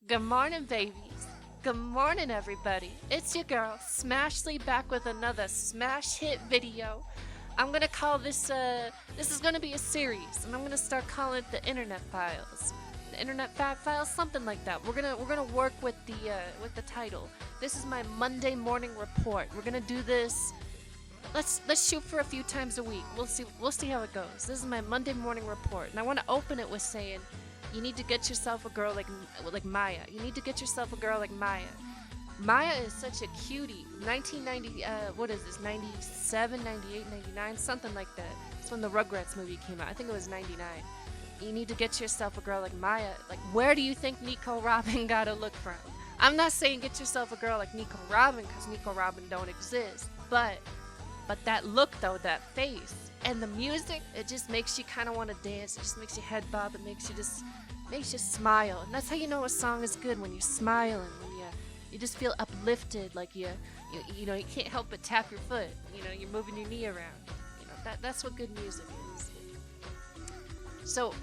Good morning, babies. Good morning, everybody. It's your girl, Smashley, back with another smash hit video. I'm gonna call this is gonna be a series, and I'm gonna start calling it the Internet Files. The Internet Fact Files, something like that. We're gonna work with the title. This is my Monday morning report. We're gonna do this. Let's shoot for a few times a week. We'll see how it goes. This is my Monday morning report, and I want to open it with saying, you need to get yourself a girl like Maya. You need to get yourself a girl like Maya. Maya is such a cutie. 1990, what is this? 97, 98, 99, something like that. It's when the Rugrats movie came out. I think it was 99. You need to get yourself a girl like Maya. Like, where do you think Nico Robin got a look from? I'm not saying get yourself a girl like Nico Robin, because Nico Robin don't exist. But that look though, that face, and the music, it just makes you kind of want to dance. It just makes your head bob. It makes you smile. And that's how you know a song is good, when you're smiling, when you just feel uplifted, like you can't help but tap your foot. You're moving your knee around. That's what good music is. So,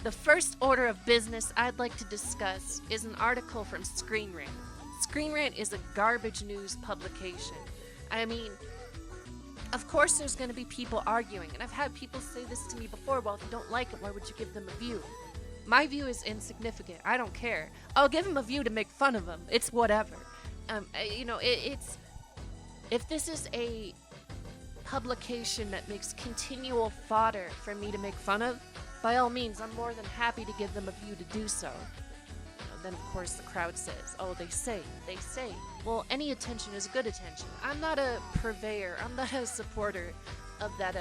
the first order of business I'd like to discuss is an article from Screen Rant. Screen Rant is a garbage news publication. I mean, of course there's going to be people arguing, and I've had people say this to me before, well, if you don't like it, why would you give them a view? My view is insignificant. I don't care. I'll give him a view to make fun of him. It's whatever. It's if this is a publication that makes continual fodder for me to make fun of, by all means, I'm more than happy to give them a view to do so. Then of course the crowd says, oh, they say. Well, any attention is good attention. I'm not a purveyor. I'm not a supporter of that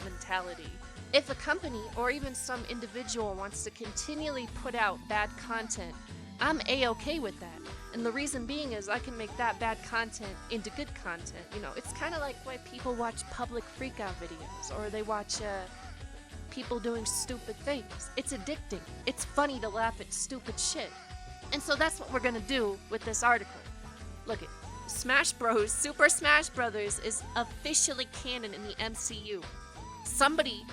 mentality. If a company or even some individual wants to continually put out bad content, I'm a-okay with that. And the reason being is I can make that bad content into good content. It's kind of like why people watch public freakout videos, or they watch people doing stupid things. It's addicting. It's funny to laugh at stupid shit. And so that's what we're gonna do with this article. Look it, Smash Bros, Super Smash Brothers is officially canon in the MCU. Somebody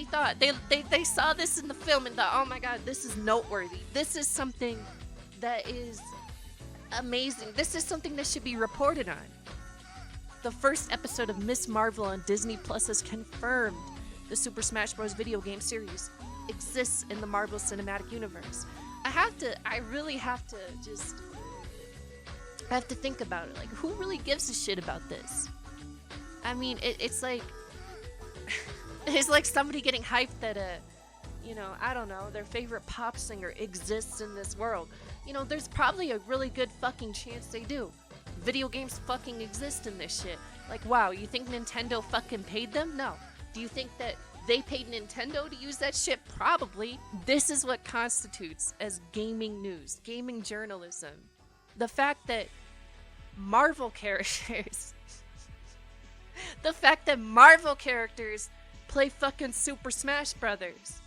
thought, they saw this in the film and thought, oh my god, this is noteworthy. This is something that is amazing. This is something that should be reported on. The first episode of Miss Marvel on Disney Plus has confirmed the Super Smash Bros. Video game series exists in the Marvel Cinematic Universe. I really have to think about it. Like, who really gives a shit about this? I mean, it's like, it's like somebody getting hyped that I don't know, their favorite pop singer exists in this world. There's probably a really good fucking chance they do. Video games fucking exist in this shit. Like, wow, you think Nintendo fucking paid them? No. Do you think that they paid Nintendo to use that shit? Probably. This is what constitutes as gaming news, gaming journalism. The fact that Marvel characters play fucking Super Smash Brothers.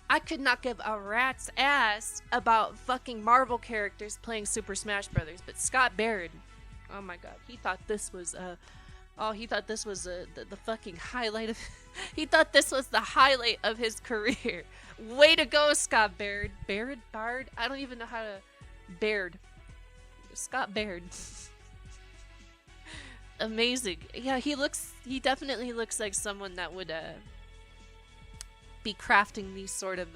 I could not give a rat's ass about fucking Marvel characters playing Super Smash Brothers, but Scott Baird, oh my god, he thought this was the fucking highlight of he thought this was the highlight of his career. Way to go, Scott Baird. Bard? I don't even know how to Baird. Scott Baird. Amazing. Yeah, he definitely looks like someone that would be crafting these sort of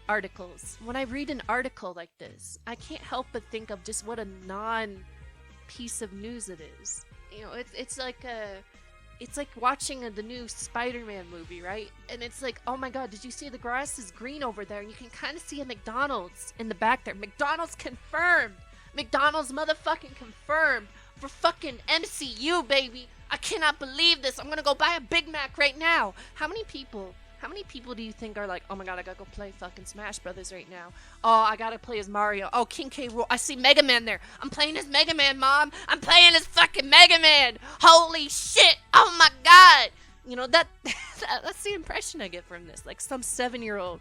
articles. When I read an article like this, I can't help but think of just what a non-piece of news it is. It's like watching the new Spider-Man movie, right? And it's like, oh my god, did you see the grass is green over there? And you can kind of see a McDonald's in the back there. McDonald's confirmed! McDonald's motherfucking confirmed for fucking MCU, baby! I cannot believe this! I'm gonna go buy a Big Mac right now! How many people do you think are like, oh my god, I gotta go play fucking Smash Brothers right now? Oh, I gotta play as Mario. Oh, King K. Rool. I see Mega Man there. I'm playing as Mega Man, Mom. I'm playing as fucking Mega Man. Holy shit. Oh my god. That's the impression I get from this. Like some 7-year-old,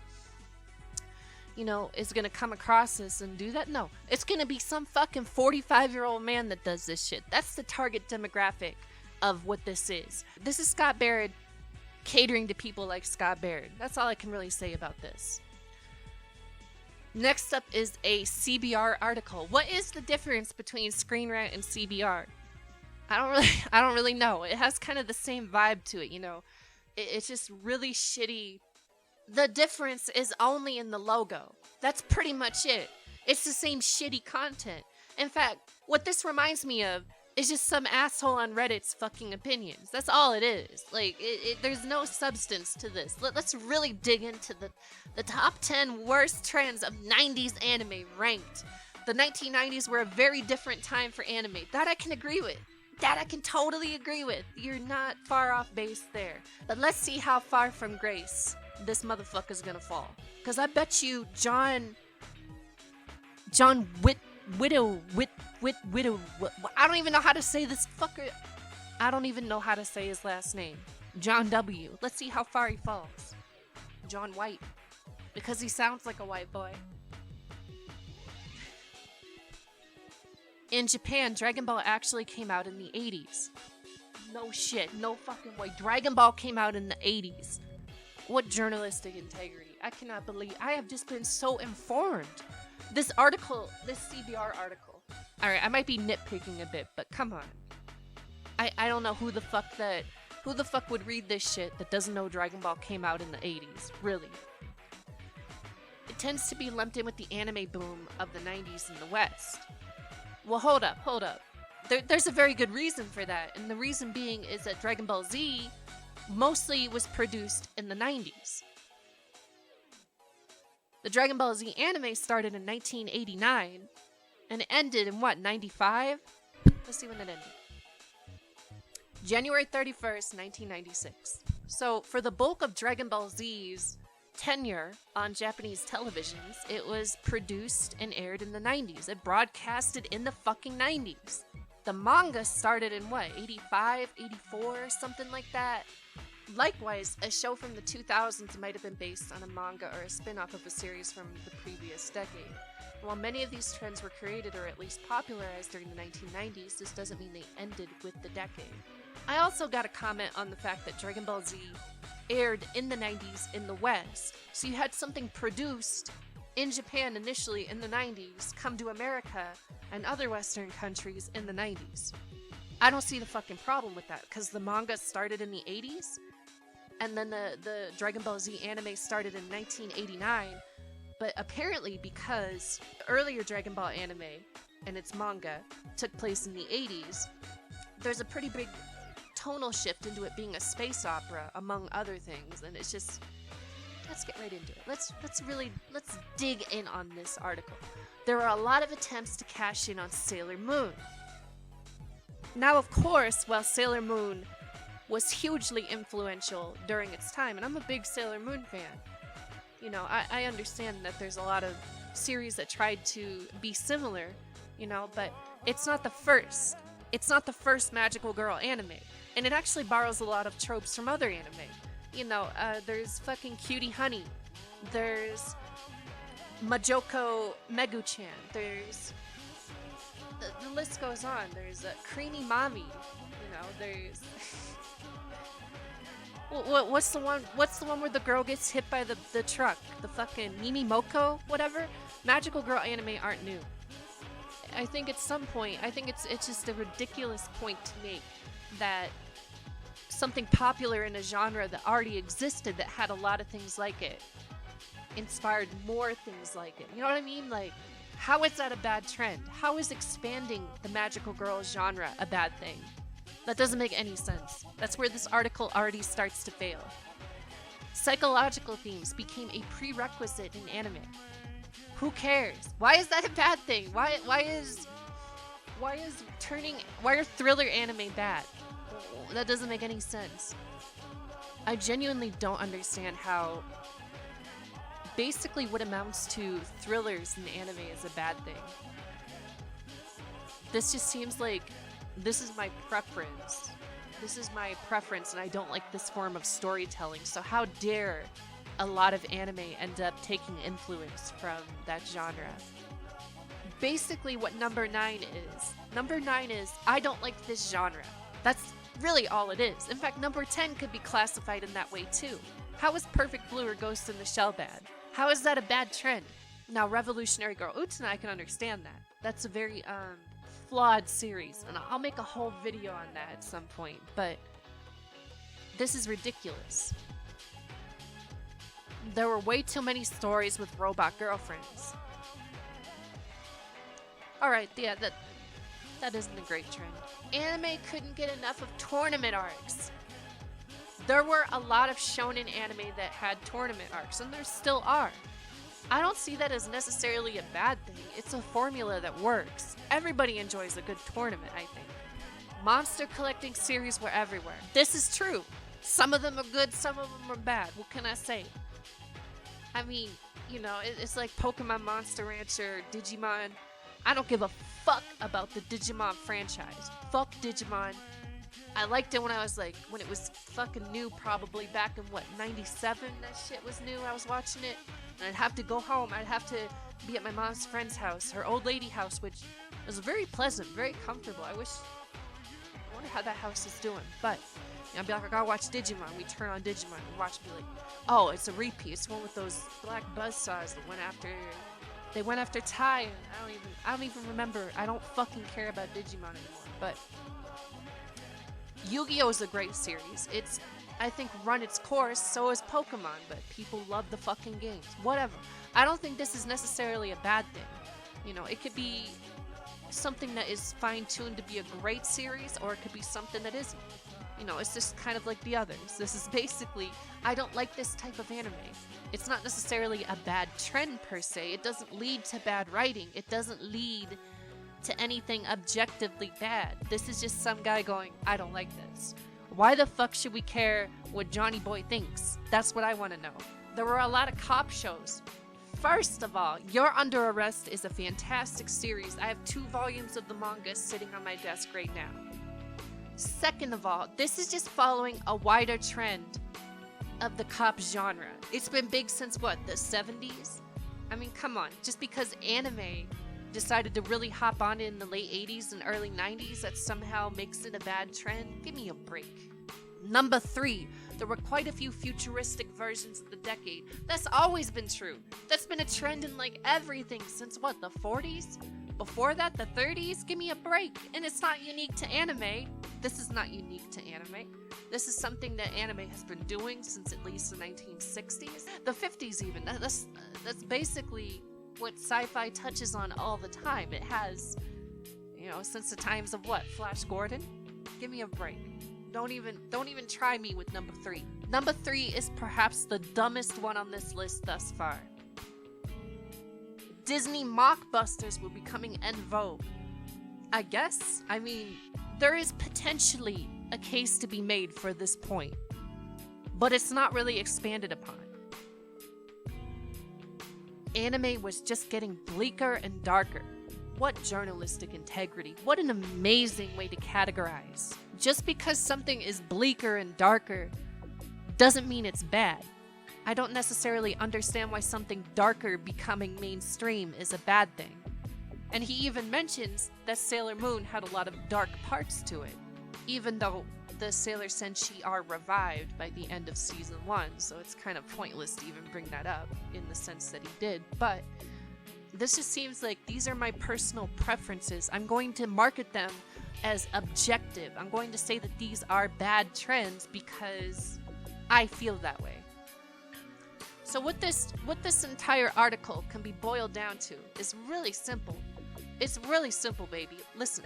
is gonna come across this and do that. No, it's gonna be some fucking 45-year-old man that does this shit. That's the target demographic of what this is. This is Scott Baird catering to people like Scott Baird. That's all I can really say about this. Next up is a CBR article. What is the difference between Screen Rant and CBR? I don't really know. It has kind of the same vibe to it, you know. It's just really shitty. The difference is only in the logo. That's pretty much it. It's the same shitty content. In fact, what this reminds me of is just some asshole on Reddit's fucking opinions. That's all it is. Like, there's no substance to this. Let's really dig into the top 10 worst trends of 90s anime ranked. The 1990s were a very different time for anime. That I can agree with. That I can totally agree with. You're not far off base there. But let's see how far from grace this motherfucker's gonna fall. Because I bet you John Widow, I don't even know how to say this fucker. I don't even know how to say his last name. John W. Let's see how far he falls. John White. Because he sounds like a white boy. In Japan, Dragon Ball actually came out in the 80s. No shit, no fucking way. Dragon Ball came out in the 80s. What journalistic integrity. I cannot believe. I have just been so informed. This article, this CBR article. Alright, I might be nitpicking a bit, but come on. I don't know who the fuck would read this shit that doesn't know Dragon Ball came out in the 80s. Really. It tends to be lumped in with the anime boom of the 90s in the West. Well, hold up. There's a very good reason for that, and the reason being is that Dragon Ball Z mostly was produced in the 90s. The Dragon Ball Z anime started in 1989, and it ended in what, 95? Let's see when it ended. January 31st, 1996. So, for the bulk of Dragon Ball Z's tenure on Japanese televisions, it was produced and aired in the 90s. It broadcasted in the fucking 90s. The manga started in what, 85, 84, something like that? Likewise, a show from the 2000s might have been based on a manga or a spin-off of a series from the previous decade. While many of these trends were created or at least popularized during the 1990s, this doesn't mean they ended with the decade. I also got a comment on the fact that Dragon Ball Z aired in the 90s in the West. So you had something produced in Japan initially in the 90s come to America and other Western countries in the 90s. I don't see the fucking problem with that, because the manga started in the 80s, and then the Dragon Ball Z anime started in 1989, but apparently because the earlier Dragon Ball anime and its manga took place in the 80s, there's a pretty big tonal shift into it being a space opera, among other things, and it's just, let's get right into it. Let's dig in on this article. There are a lot of attempts to cash in on Sailor Moon. Now, of course, while Sailor Moon was hugely influential during its time, and I'm a big Sailor Moon fan, you know, I understand that there's a lot of series that tried to be similar, you know, but it's not the first. It's not the first magical girl anime. And it actually borrows a lot of tropes from other anime. You know, there's fucking Cutie Honey. There's Majoko Megu-chan. There's... The list goes on. There's Creamy Mommy. You know, there's... What's the one where the girl gets hit by the truck? The fucking Mimi Moko? Whatever? Magical girl anime aren't new. I think at some point, it's just a ridiculous point to make that something popular in a genre that already existed that had a lot of things like it inspired more things like it. You know what I mean? Like, how is that a bad trend? How is expanding the magical girl genre a bad thing? That doesn't make any sense. That's where this article already starts to fail. Psychological themes became a prerequisite in anime. Who cares? Why is that a bad thing? Why are thriller anime bad? That doesn't make any sense. I genuinely don't understand how basically what amounts to thrillers in anime is a bad thing. This just seems like this is my preference. And I don't like this form of storytelling. So how dare a lot of anime end up taking influence from that genre? Basically what number 9 is. Number 9 is, I don't like this genre. That's really all it is. In fact, number 10 could be classified in that way too. How is Perfect Blue or Ghost in the Shell bad? How is that a bad trend? Now, Revolutionary Girl Utena, I can understand that. That's a very flawed series, and I'll make a whole video on that at some point, but this is ridiculous. There were way too many stories with robot girlfriends. Alright, yeah, that isn't a great trend. Anime couldn't get enough of tournament arcs. There were a lot of shonen anime that had tournament arcs, and there still are. I don't see that as necessarily a bad thing. It's a formula that works. Everybody enjoys a good tournament, I think. Monster collecting series were everywhere. This is true. Some of them are good, some of them are bad. What can I say? I mean, you know, it's like Pokemon Monster Rancher, Digimon. I don't give a fuck about the Digimon franchise. Fuck Digimon. I liked it when I was like, when it was fucking new, probably back in what, 97? That shit was new. I was watching it, and I'd have to go home. I'd have to be at my mom's friend's house, her old lady house, which was very pleasant, very comfortable. I wonder how that house is doing. But you know, I'd be like, I gotta watch Digimon. We turn on Digimon and watch, and be like, oh, it's a repeat. It's one with those black buzzsaws that went after. They went after Tai, and I don't even remember. I don't fucking care about Digimon anymore. But Yu-Gi-Oh! Is a great series. It's, I think, run its course, so is Pokemon, but people love the fucking games. Whatever. I don't think this is necessarily a bad thing. You know, it could be something that is fine-tuned to be a great series, or it could be something that isn't. You know, it's just kind of like the others. This is basically, I don't like this type of anime. It's not necessarily a bad trend per se. It doesn't lead to bad writing. It doesn't lead to anything objectively bad. This is just some guy going, I don't like this. Why the fuck should we care what Johnny Boy thinks? That's what I want to know. There were a lot of cop shows. First of all, You're Under Arrest is a fantastic series. I have 2 volumes of the manga sitting on my desk right now. Second of all, this is just following a wider trend of the cop genre. It's been big since what, the 70s? I mean, come on. Just because anime decided to really hop on in the late 80s and early 90s, that somehow makes it a bad trend? Give me a break. Number 3, there were quite a few futuristic versions of the decade. That's always been true. That's been a trend in like everything since what, the 40s? Before that, the 30s? Give me a break. And it's not unique to anime. This is not unique to anime. This is something that anime has been doing since at least the 1960s. The 50s even. That's basically what sci-fi touches on all the time. It has, you know, since the times of what? Flash Gordon? Give me a break. Don't even try me with number 3. Number 3 is perhaps the dumbest one on this list thus far. Disney mockbusters were becoming en vogue. I guess. I mean, there is potentially a case to be made for this point, but it's not really expanded upon. Anime was just getting bleaker and darker. What journalistic integrity. What an amazing way to categorize. Just because something is bleaker and darker doesn't mean it's bad. I don't necessarily understand why something darker becoming mainstream is a bad thing. And he even mentions that Sailor Moon had a lot of dark parts to it, even though the Sailor Senshi are revived by the end of season 1, so it's kind of pointless to even bring that up in the sense that he did. But this just seems like these are my personal preferences. I'm going to market them as objective. I'm going to say that these are bad trends because I feel that way. So what this entire article can be boiled down to is really simple. It's really simple, baby. Listen.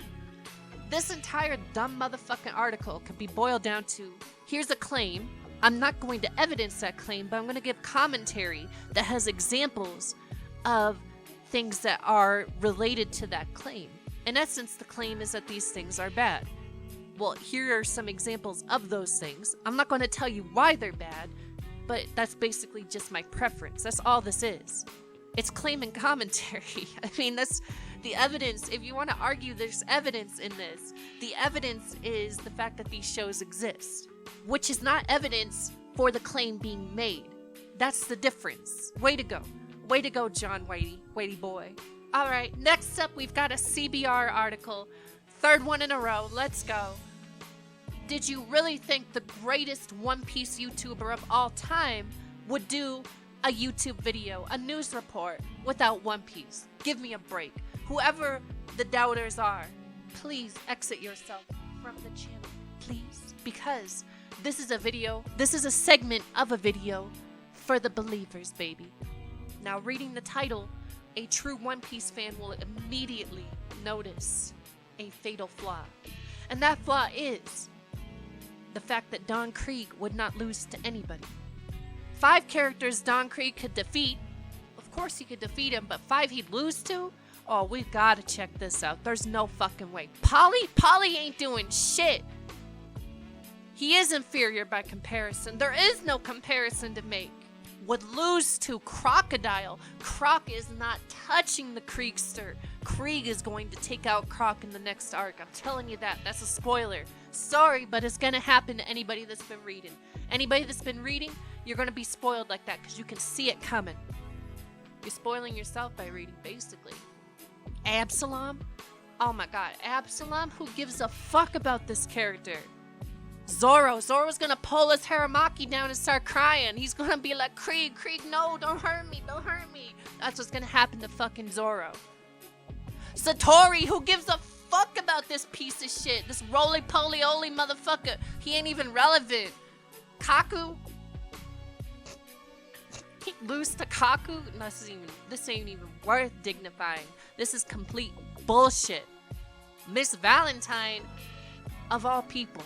This entire dumb motherfucking article can be boiled down to, here's a claim. I'm not going to evidence that claim, but I'm going to give commentary that has examples of things that are related to that claim. In essence, the claim is that these things are bad. Well, here are some examples of those things. I'm not going to tell you why they're bad, but that's basically just my preference. That's all this is. It's claim and commentary. I mean, that's the evidence. If you want to argue there's evidence in this, the evidence is the fact that these shows exist, which is not evidence for the claim being made. That's the difference. Way to go. Way to go, John Whitey boy. All right, next up, we've got a CBR article. Third one in a row. Let's go. Did you really think the greatest One Piece YouTuber of all time would do a YouTube video, a news report without One Piece. Give me a break. Whoever the doubters are, please exit yourself from the channel, please, because this is a segment of a video for the believers, baby. Now, reading the title, a true One Piece fan will immediately notice a fatal flaw. And that flaw is the fact that Don Krieg would not lose to anybody. 5 characters Don Krieg could defeat. Of course he could defeat him, but 5 he'd lose to? Oh, we've got to check this out. There's no fucking way. Polly ain't doing shit. He is inferior by comparison. There is no comparison to make. Would lose to Crocodile. Croc is not touching the Kriegster. Krieg is going to take out Croc in the next arc. I'm telling you that. That's a spoiler. Sorry, but it's gonna happen to anybody that's been reading. Anybody that's been reading, you're gonna be spoiled like that because you can see it coming. You're spoiling yourself by reading, basically. Absalom? Oh my god, Absalom? Who gives a fuck about this character? Zoro's gonna pull his Haramaki down and start crying. He's gonna be like, Krieg, no, don't hurt me. That's what's gonna happen to fucking Zoro. Satori, who gives a fuck about this piece of shit? This roly-poly-oly motherfucker. He ain't even relevant. Kaku? He lose to Kaku? No, this ain't even worth dignifying. This is complete bullshit. Miss Valentine, of all people.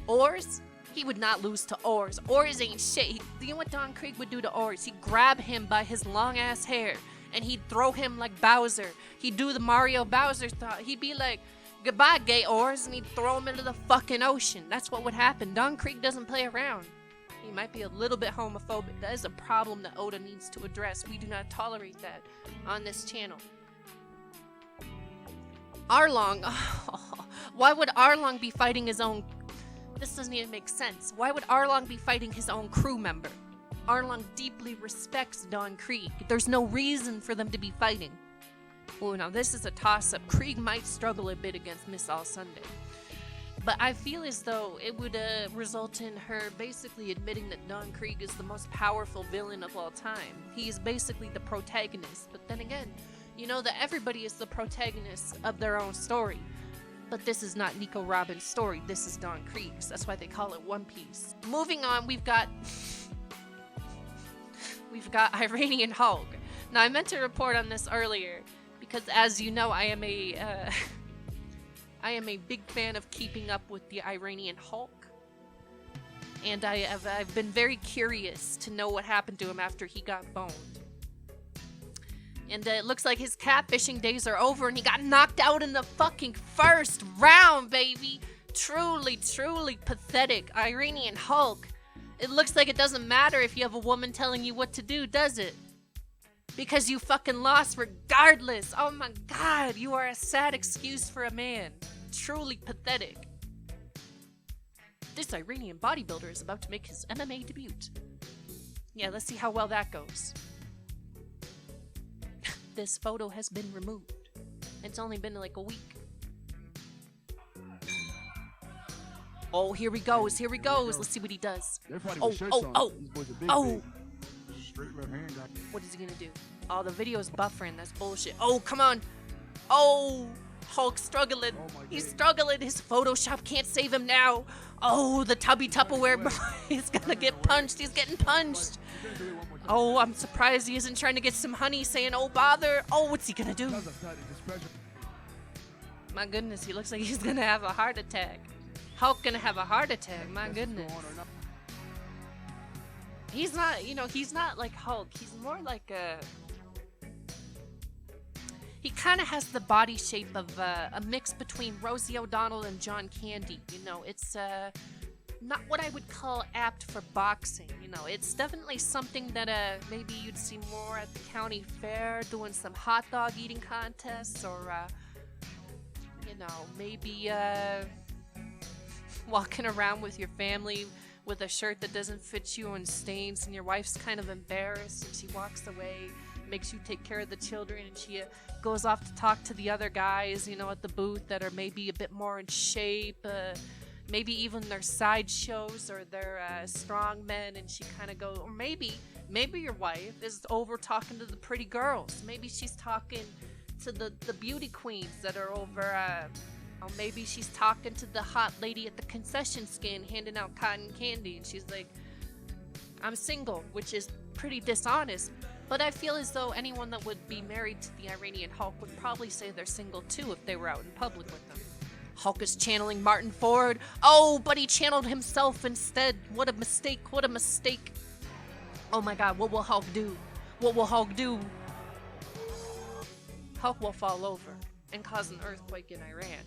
Oars? He would not lose to Oars. Oars ain't shit. You know what Don Krieg would do to Oars? He'd grab him by his long ass hair and he'd throw him like Bowser. He'd do the Mario Bowser thought. He'd be like, goodbye, gay Oars, and he'd throw him into the fucking ocean. That's what would happen. Don Krieg doesn't play around. He might be a little bit homophobic. That is a problem that Oda needs to address. We do not tolerate that on this channel. Arlong. Why would Arlong be fighting his own... This doesn't even make sense. Why would Arlong be fighting his own crew member? Arlong deeply respects Don Krieg. There's no reason for them to be fighting. Oh, now this is a toss-up. Krieg might struggle a bit against Miss All Sunday. But I feel as though it would result in her basically admitting that Don Krieg is the most powerful villain of all time. He is basically the protagonist. But then again, you know that everybody is the protagonist of their own story. But this is not Nico Robin's story. This is Don Krieg's. That's why they call it One Piece. Moving on, we've got Iranian Hulk. Now, I meant to report on this earlier because, as you know, I am a big fan of keeping up with the Iranian Hulk, and I've been very curious to know what happened to him after he got boned. And it looks like his catfishing days are over and he got knocked out in the fucking first round, baby. Truly, truly pathetic. Iranian Hulk. It looks like it doesn't matter if you have a woman telling you what to do, does it? Because you fucking lost regardless. Oh my god, you are a sad excuse for a man. Truly pathetic. This Iranian bodybuilder is about to make his MMA debut. Yeah, let's see how well that goes. This photo has been removed. It's only been like a week. Oh, here he goes. Let's see what he does. Oh. What is he gonna do? Oh, the video's buffering. That's bullshit. Oh, come on. Oh, Hulk struggling. He's struggling. His Photoshop can't save him now. Oh, the tubby Tupperware. He's gonna get punched. He's getting punched. Oh, I'm surprised he isn't trying to get some honey saying, oh, bother. Oh, what's he gonna do? My goodness, he looks like he's gonna have a heart attack. Hulk gonna have a heart attack, my goodness. He's not, he's not like Hulk. He's more like a... He kind of has the body shape of a mix between Rosie O'Donnell and John Candy. It's not what I would call apt for boxing. It's definitely something that maybe you'd see more at the county fair doing some hot dog eating contests, or maybe walking around with your family with a shirt that doesn't fit you and stains, and your wife's kind of embarrassed and she walks away, makes you take care of the children, and she goes off to talk to the other guys, at the booth that are maybe a bit more in shape. maybe even their side shows or their strong men, and she kind of goes, or maybe your wife is over talking to the pretty girls. Maybe she's talking to the beauty queens that are over, or maybe she's talking to the hot lady at the concession stand handing out cotton candy, and she's like, I'm single, which is pretty dishonest. But I feel as though anyone that would be married to the Iranian Hulk would probably say they're single too if they were out in public with them. Hulk is channeling Martin Ford. Oh, but he channeled himself instead. What a mistake, what a mistake. Oh my god, what will Hulk do? What will Hulk do? Hulk will fall over and cause an earthquake in Iran.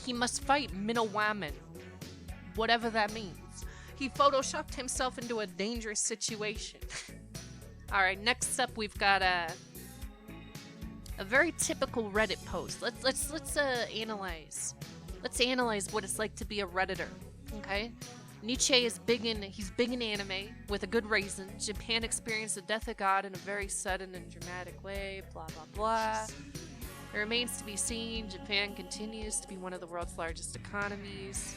He must fight Minowaman, whatever that means. He photoshopped himself into a dangerous situation. Alright, next up we've got a very typical Reddit post. Let's analyze. Let's analyze what it's like to be a Redditor. Okay? Nietzsche is big in anime with a good reason. Japan experienced the death of God in a very sudden and dramatic way, blah blah blah. It remains to be seen. Japan continues to be one of the world's largest economies.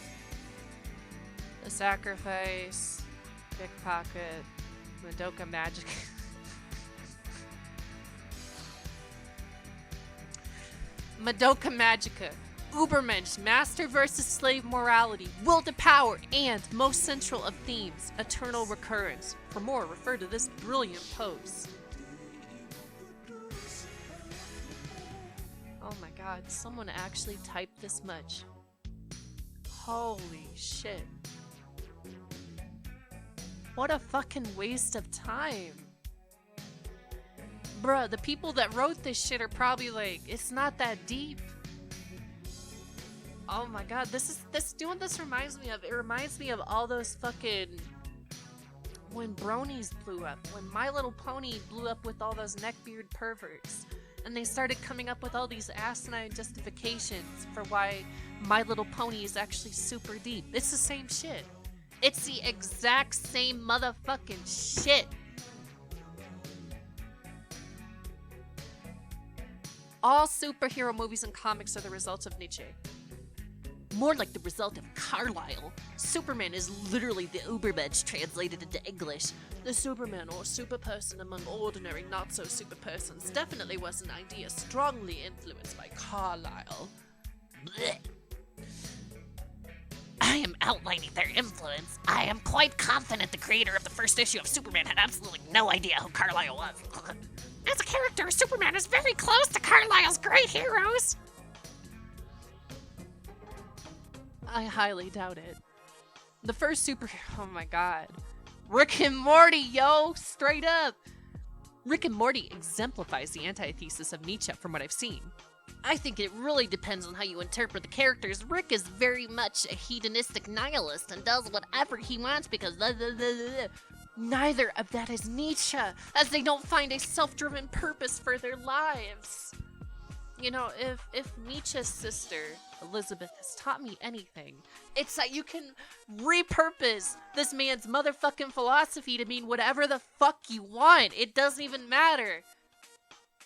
The sacrifice, pickpocket, Madoka magic. Madoka Magica, Ubermensch, master versus slave morality, will to power, and most central of themes, eternal recurrence. For more, refer to this brilliant post. Oh my god, someone actually typed this much. Holy shit. What a fucking waste of time. Bruh, the people that wrote this shit are probably like, it's not that deep. Oh my god, this reminds me of? It reminds me of all those fucking, when bronies blew up, when My Little Pony blew up with all those neckbeard perverts, and they started coming up with all these asinine justifications for why My Little Pony is actually super deep. It's the same shit. It's the exact same motherfucking shit. All superhero movies and comics are the results of Nietzsche. More like the result of Carlyle. Superman is literally the Ubermensch translated into English. The Superman or superperson among ordinary not-so-super persons definitely was an idea strongly influenced by Carlyle. Blech. I am outlining their influence. I am quite confident the creator of the first issue of Superman had absolutely no idea who Carlyle was. As a character, Superman is very close to Carlyle's great heroes. I highly doubt it. The first superhero, oh my god. Rick and Morty, yo, straight up. Rick and Morty exemplifies the antithesis of Nietzsche from what I've seen. I think it really depends on how you interpret the characters. Rick is very much a hedonistic nihilist and does whatever he wants because blah, blah, blah, blah. Neither of that is Nietzsche, as they don't find a self-driven purpose for their lives. You know, if Nietzsche's sister, Elizabeth, has taught me anything, it's that you can repurpose this man's motherfucking philosophy to mean whatever the fuck you want. It doesn't even matter.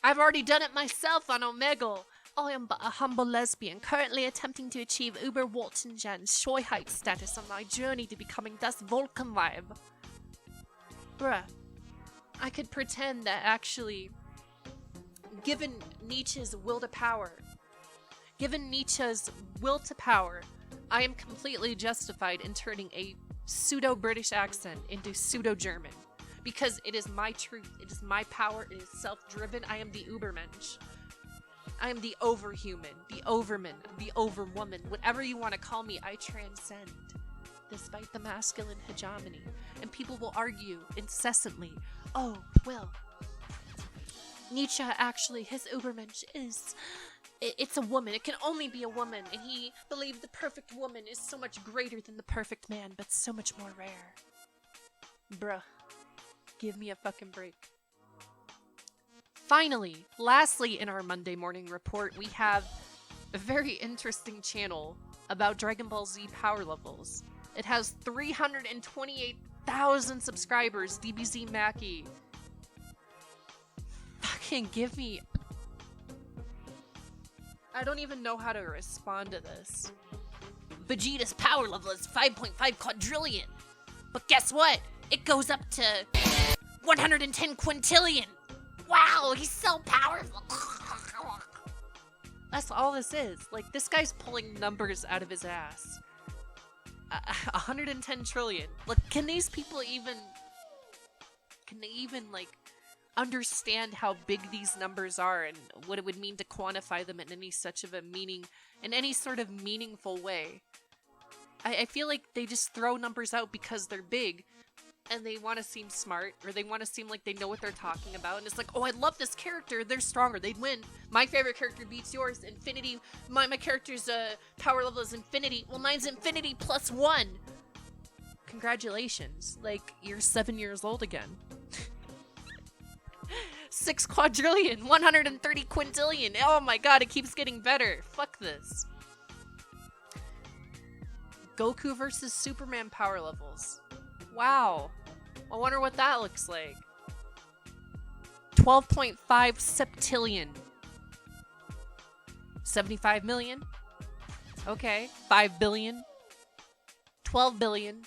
I've already done it myself on Omegle. I am but a humble lesbian, currently attempting to achieve Uber-Waltingen Scheuheit status on my journey to becoming Das Vulcanweib. Bruh, I could pretend that actually, given Nietzsche's will to power, I am completely justified in turning a pseudo-British accent into pseudo-German. Because it is my truth, it is my power, it is self-driven, I am the Ubermensch. I am the overhuman, the overman, the overwoman, whatever you want to call me, I transcend. Despite the masculine hegemony. And people will argue incessantly, oh, well, Nietzsche actually, his Ubermensch is, it's a woman, it can only be a woman, and he believed the perfect woman is so much greater than the perfect man, but so much more rare. Bruh, give me a fucking break. Finally, lastly in our Monday morning report, we have a very interesting channel about Dragon Ball Z power levels. It has 328,000 subscribers, DBZ Mackie. Fucking give me... I don't even know how to respond to this. Vegeta's power level is 5.5 quadrillion. But guess what? It goes up to 110 quintillion. Wow, he's so powerful. That's all this is. Like, this guy's pulling numbers out of his ass. 110 trillion. Like, can these people even... Can they even, like, understand how big these numbers are and what it would mean to quantify them in any such of a meaning... In any sort of meaningful way? I feel like they just throw numbers out because they're big. And they want to seem smart, or they want to seem like they know what they're talking about, and it's like, oh, I love this character, they're stronger, they'd win. My favorite character beats yours, infinity. My character's power level is infinity. Well, mine's infinity plus 1. Congratulations, like, you're 7 years old again. 6 quadrillion, 130 quintillion. Oh my god, it keeps getting better. Fuck this. Goku versus Superman power levels. Wow. I wonder what that looks like. 12.5 septillion. 75 million. Okay. 5 billion. 12 billion.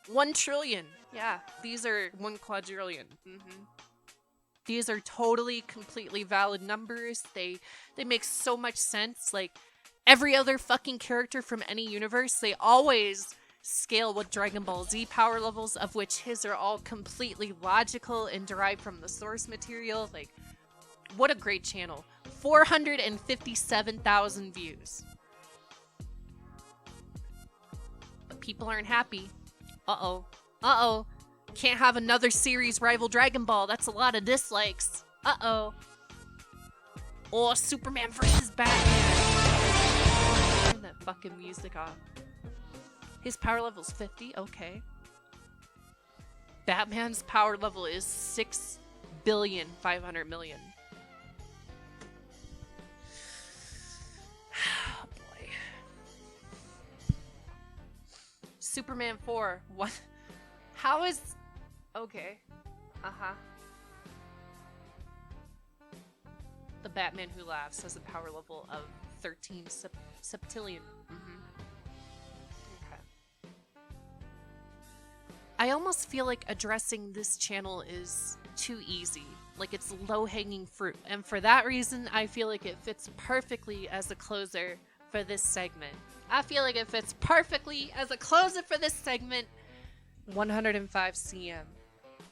1 trillion. Yeah, these are 1 quadrillion. These are totally, completely valid numbers. They make so much sense. Like, every other fucking character from any universe, they always scale with Dragon Ball Z power levels, of which his are all completely logical and derived from the source material. Like, what a great channel. 457,000 views. But people aren't happy. Uh-oh. Uh-oh. Can't have another series rival Dragon Ball. That's a lot of dislikes. Uh-oh. Oh, Superman versus Batman. Turn that fucking music off. His power level is 50, okay. Batman's power level is 6,500,000,000. Oh boy. Superman 4, what? How is... Okay. The Batman Who Laughs has a power level of 13 septillion. I almost feel like addressing this channel is too easy. Like, it's low-hanging fruit. And for that reason, I feel like it fits perfectly as a closer for this segment. 105 cm.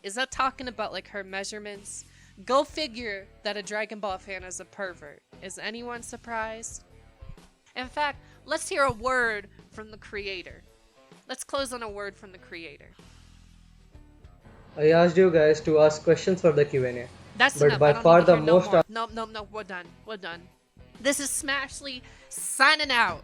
Is that talking about, like, her measurements? Go figure that a Dragon Ball fan is a pervert. Is anyone surprised? In fact, let's hear a word from the creator. Let's close on a word from the creator. I asked you guys to ask questions for the Q&A. That's but enough. by far the most... No, we're done. This is Smashley signing out.